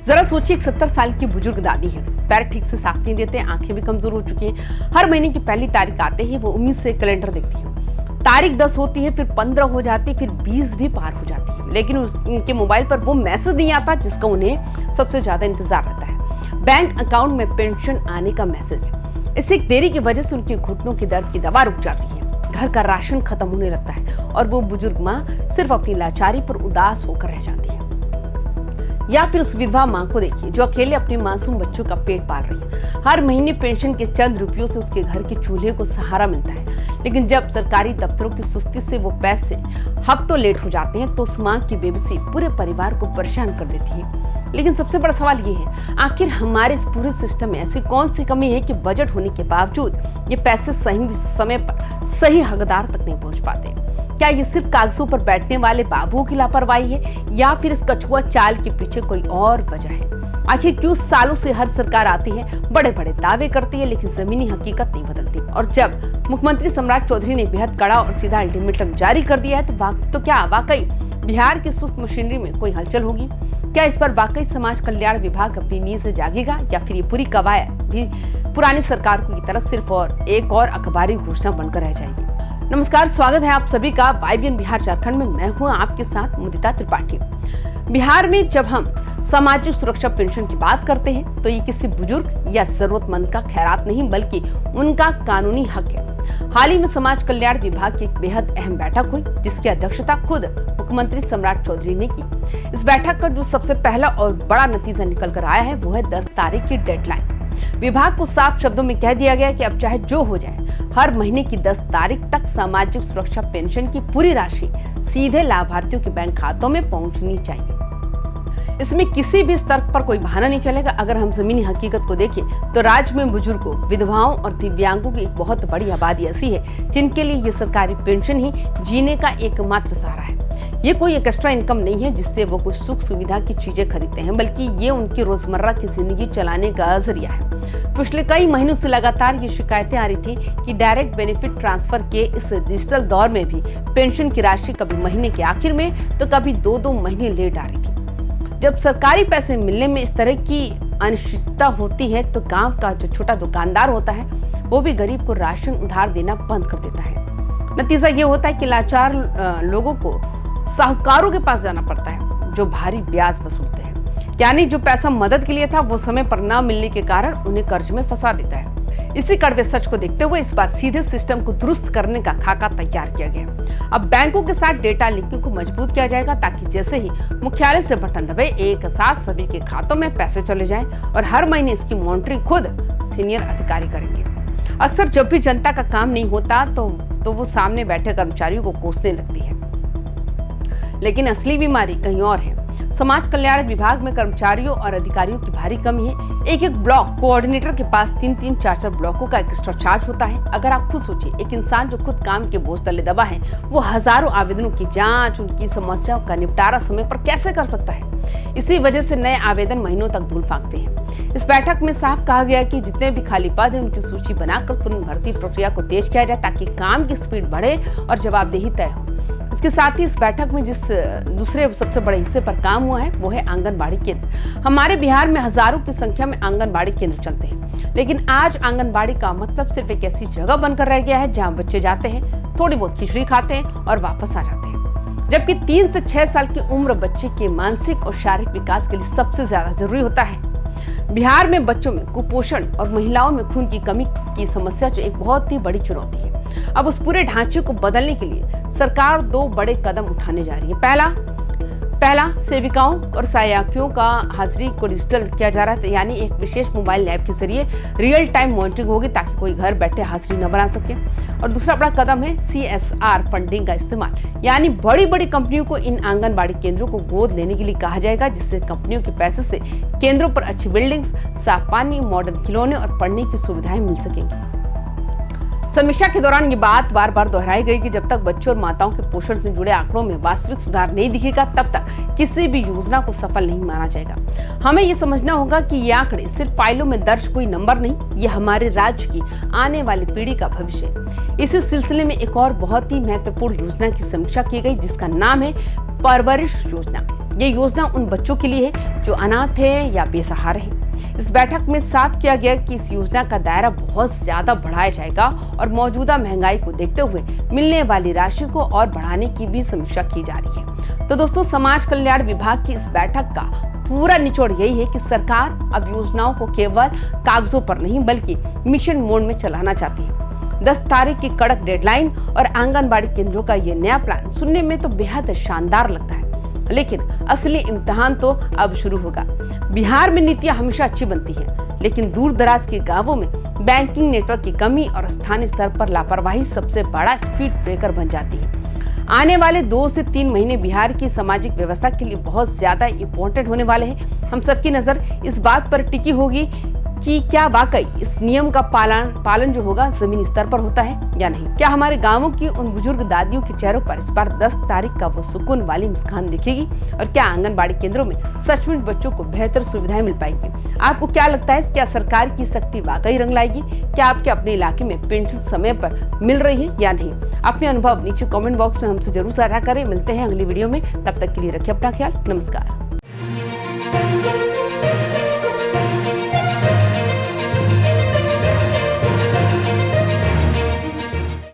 जरा सोचिए, एक 70 साल की बुजुर्ग दादी है, पैर ठीक से साफ नहीं देते, आंखें भी कमजोर हो चुकी हैं। हर महीने की पहली तारीख आते ही वो उम्मीद से कैलेंडर देखती है। तारीख 10 होती है, फिर 15 हो जाती है, फिर 20 भी पार हो जाती है, लेकिन उनके मोबाइल पर वो मैसेज नहीं आता जिसका उन्हें सबसे ज्यादा इंतजार रहता है, बैंक अकाउंट में पेंशन आने का मैसेज। इससे देरी की वजह से उनके घुटनों के दर्द की दवा रुक जाती है, घर का राशन खत्म होने लगता है और वो बुजुर्ग माँ सिर्फ अपनी लाचारी पर उदास होकर रह जाती है। या फिर उस विधवा माँ को देखिए जो अकेले अपने मासूम बच्चों का पेट पाल रही है। हर महीने पेंशन के चंद रुपयों से उसके घर के चूल्हे को सहारा मिलता है, लेकिन जब सरकारी दफ्तरों की सुस्ती से वो पैसे हफ्तों लेट हो जाते हैं तो उस माँ की बेबसी पूरे परिवार को परेशान कर देती है। लेकिन सबसे बड़ा सवाल ये है, आखिर हमारे इस पूरे सिस्टम में ऐसी कौन सी कमी है कि बजट होने के बावजूद ये पैसे सही समय पर सही हकदार तक नहीं पहुंच पाते? क्या ये सिर्फ कागजों पर बैठने वाले बाबुओं की लापरवाही है या फिर इस कछुआ चाल के पीछे कोई और वजह है? आखिर क्यों सालों से हर सरकार आती है, बड़े बड़े दावे करती है, लेकिन जमीनी हकीकत नहीं बदलती? और जब मुख्यमंत्री सम्राट चौधरी ने बेहद कड़ा और सीधा अल्टीमेटम जारी कर दिया है तो क्या वाकई बिहार की सुस्त मशीनरी में कोई हलचल होगी? क्या इस पर वाकई समाज कल्याण विभाग अपनी नींद से जागेगा या फिर ये पूरी कवायद भी पुरानी सरकार की तरह सिर्फ एक और अखबारी घोषणा बनकर रह जाएगी? नमस्कार, स्वागत है आप सभी का वाइबियन बिहार झारखंड में। मैं हूं आपके साथ मुदिता त्रिपाठी। बिहार में जब हम सामाजिक सुरक्षा पेंशन की बात करते हैं तो ये किसी बुजुर्ग या जरूरतमंद का खैरात नहीं बल्कि उनका कानूनी हक है। हाल ही में समाज कल्याण विभाग की एक बेहद अहम बैठक हुई जिसकी अध्यक्षता खुद मुख्यमंत्री सम्राट चौधरी ने की। इस बैठक का जो सबसे पहला और बड़ा नतीजा निकल कर आया है वो है 10 तारीख की डेडलाइन। विभाग को साफ शब्दों में कह दिया गया कि अब चाहे जो हो जाए, हर महीने की 10 तारीख तक सामाजिक सुरक्षा पेंशन की पूरी राशि सीधे लाभार्थियों के बैंक खातों में पहुंचनी चाहिए। इसमें किसी भी स्तर पर कोई बहाना नहीं चलेगा। अगर हम जमीनी हकीकत को देखें तो राज्य में बुजुर्गों, विधवाओं और दिव्यांगों की एक बहुत बड़ी आबादी ऐसी है जिनके लिए ये सरकारी पेंशन ही जीने का एकमात्र सहारा है। ये कोई एक एक्स्ट्रा इनकम नहीं है जिससे वो कुछ सुख सुविधा की चीजें खरीदते हैं, बल्कि ये उनकी रोजमर्रा की जिंदगी चलाने का जरिया है। पिछले कई महीनों से लगातार ये शिकायतें आ रही थी कि डायरेक्ट बेनिफिट ट्रांसफर के इस डिजिटल दौर में भी पेंशन की राशि कभी महीने के आखिर में तो कभी 2-2 महीने लेट आ रही थी। जब सरकारी पैसे मिलने में इस तरह की अनिश्चितता होती है तो गांव का जो छोटा दुकानदार होता है वो भी गरीब को राशन उधार देना बंद कर देता है। नतीजा ये होता है कि लाचार लोगों को साहूकारों के पास जाना पड़ता है जो भारी ब्याज वसूलते हैं, यानी जो पैसा मदद के लिए था वो समय पर न मिलने के कारण उन्हें कर्ज में फंसा देता है। इसी कड़वे सच को देखते हुए इस बार सीधे सिस्टम को दुरुस्त करने का खाका तैयार किया गया। अब बैंकों के साथ डेटा लिंकिंग को मजबूत किया जाएगा ताकि जैसे ही मुख्यालय से बटन दबे एक साथ सभी के खातों में पैसे चले जाएं और हर महीने इसकी मॉनिटरिंग खुद सीनियर अधिकारी करेंगे। अक्सर जब भी जनता का काम नहीं होता तो वो सामने बैठे कर्मचारियों को कोसने लगती है, लेकिन असली बीमारी कहीं और है। समाज कल्याण विभाग में कर्मचारियों और अधिकारियों की भारी कमी है। एक ब्लॉक कोऑर्डिनेटर के पास 3-3, 4-4 ब्लॉकों का एक्स्ट्रा चार्ज होता है। अगर आप खुद सोचिए, एक इंसान जो खुद काम के बोझ तले दबा है वो हजारों आवेदनों की जांच, उनकी समस्याओं का निपटारा समय पर कैसे कर सकता है? इसी वजह से नए आवेदन महीनों तक धूल फांकते हैं। इस बैठक में साफ कहा गया कि जितने भी खाली पद हैं उनकी सूची बनाकर तुरंत भर्ती प्रक्रिया को तेज किया जाए ताकि काम की स्पीड बढ़े और जवाबदेही तय हो। इसके साथ ही इस बैठक में जिस दूसरे सबसे बड़े हिस्से पर काम हुआ है वो है आंगनबाड़ी केंद्र। हमारे बिहार में हजारों की संख्या में आंगनबाड़ी केंद्र चलते हैं, लेकिन आज आंगनबाड़ी का मतलब सिर्फ एक ऐसी जगह बनकर रह गया है जहां बच्चे जाते हैं, थोड़ी बहुत खिचड़ी खाते हैं और वापस आ जाते हैं, जबकि 3 से 6 साल की उम्र बच्चे के मानसिक और शारीरिक विकास के लिए सबसे ज्यादा जरूरी होता है। बिहार में बच्चों में कुपोषण और महिलाओं में खून की कमी की समस्या जो एक बहुत ही बड़ी चुनौती है। अब उस पूरे ढांचे को बदलने के लिए सरकार 2 बड़े कदम उठाने जा रही है। पहला सेविकाओं और सहायिकाओं का हाजिरी को डिजिटल किया जा रहा है, यानी एक विशेष मोबाइल ऐप के जरिए रियल टाइम मॉनिटरिंग होगी ताकि कोई घर बैठे हाजिरी न बना सके। और दूसरा बड़ा कदम है CSR फंडिंग का इस्तेमाल, यानी बड़ी बड़ी कंपनियों को इन आंगनबाड़ी केंद्रों को गोद लेने के लिए कहा जाएगा, जिससे कंपनियों के पैसे से केंद्रों पर अच्छी बिल्डिंग्स, साफ पानी, मॉडर्न खिलौने और पढ़ने की सुविधाएं मिल सकेंगी। समीक्षा के दौरान ये बात बार बार दोहराई गई कि जब तक बच्चों और माताओं के पोषण से जुड़े आंकड़ों में वास्तविक सुधार नहीं दिखेगा तब तक किसी भी योजना को सफल नहीं माना जाएगा। हमें ये समझना होगा कि ये आंकड़े सिर्फ फाइलों में दर्ज कोई नंबर नहीं, ये हमारे राज्य की आने वाली पीढ़ी का भविष्य है। इसी सिलसिले में एक और बहुत ही महत्वपूर्ण योजना की समीक्षा की गई जिसका नाम है परवरिश योजना। ये योजना उन बच्चों के लिए है जो अनाथ है या बेसहारा है। इस बैठक में साफ किया गया कि इस योजना का दायरा बहुत ज्यादा बढ़ाया जाएगा और मौजूदा महंगाई को देखते हुए मिलने वाली राशि को और बढ़ाने की भी समीक्षा की जा रही है। तो दोस्तों, समाज कल्याण विभाग की इस बैठक का पूरा निचोड़ यही है कि सरकार अब योजनाओं को केवल कागजों पर नहीं बल्कि मिशन मोड में चलाना चाहती है। 10 तारीख की कड़क डेडलाइन और आंगनबाड़ी केंद्रों का ये नया प्लान सुनने में तो बेहद शानदार लगता है, लेकिन असली इम्तिहान तो अब शुरू होगा। बिहार में नीतियां हमेशा अच्छी बनती हैं, लेकिन दूर दराज के गांवों में बैंकिंग नेटवर्क की कमी और स्थानीय स्तर पर लापरवाही सबसे बड़ा स्पीड ब्रेकर बन जाती है। आने वाले 2 से 3 महीने बिहार की सामाजिक व्यवस्था के लिए बहुत ज्यादा इम्पोर्टेंट होने वाले हैं। हम सबकी नजर इस बात पर टिकी होगी कि क्या वाकई इस नियम का पालन जो होगा जमीनी स्तर पर होता है या नहीं। क्या हमारे गांवों की उन बुजुर्ग दादियों के चेहरों पर इस बार 10 तारीख का वो सुकून वाली मुस्कान दिखेगी, और क्या आंगनबाड़ी केंद्रों में सचमुच बच्चों को बेहतर सुविधाएं मिल पाएंगी। आपको क्या लगता है, क्या सरकार की सख्ती वाकई रंग लाएगी? क्या आपके अपने इलाके में पेंशन समय पर मिल रही है या नहीं? अपने अनुभव नीचे कॉमेंट बॉक्स में हमसे जरूर साझा करें। मिलते हैं अगली वीडियो में, तब तक के लिए रखिए अपना ख्याल। नमस्कार।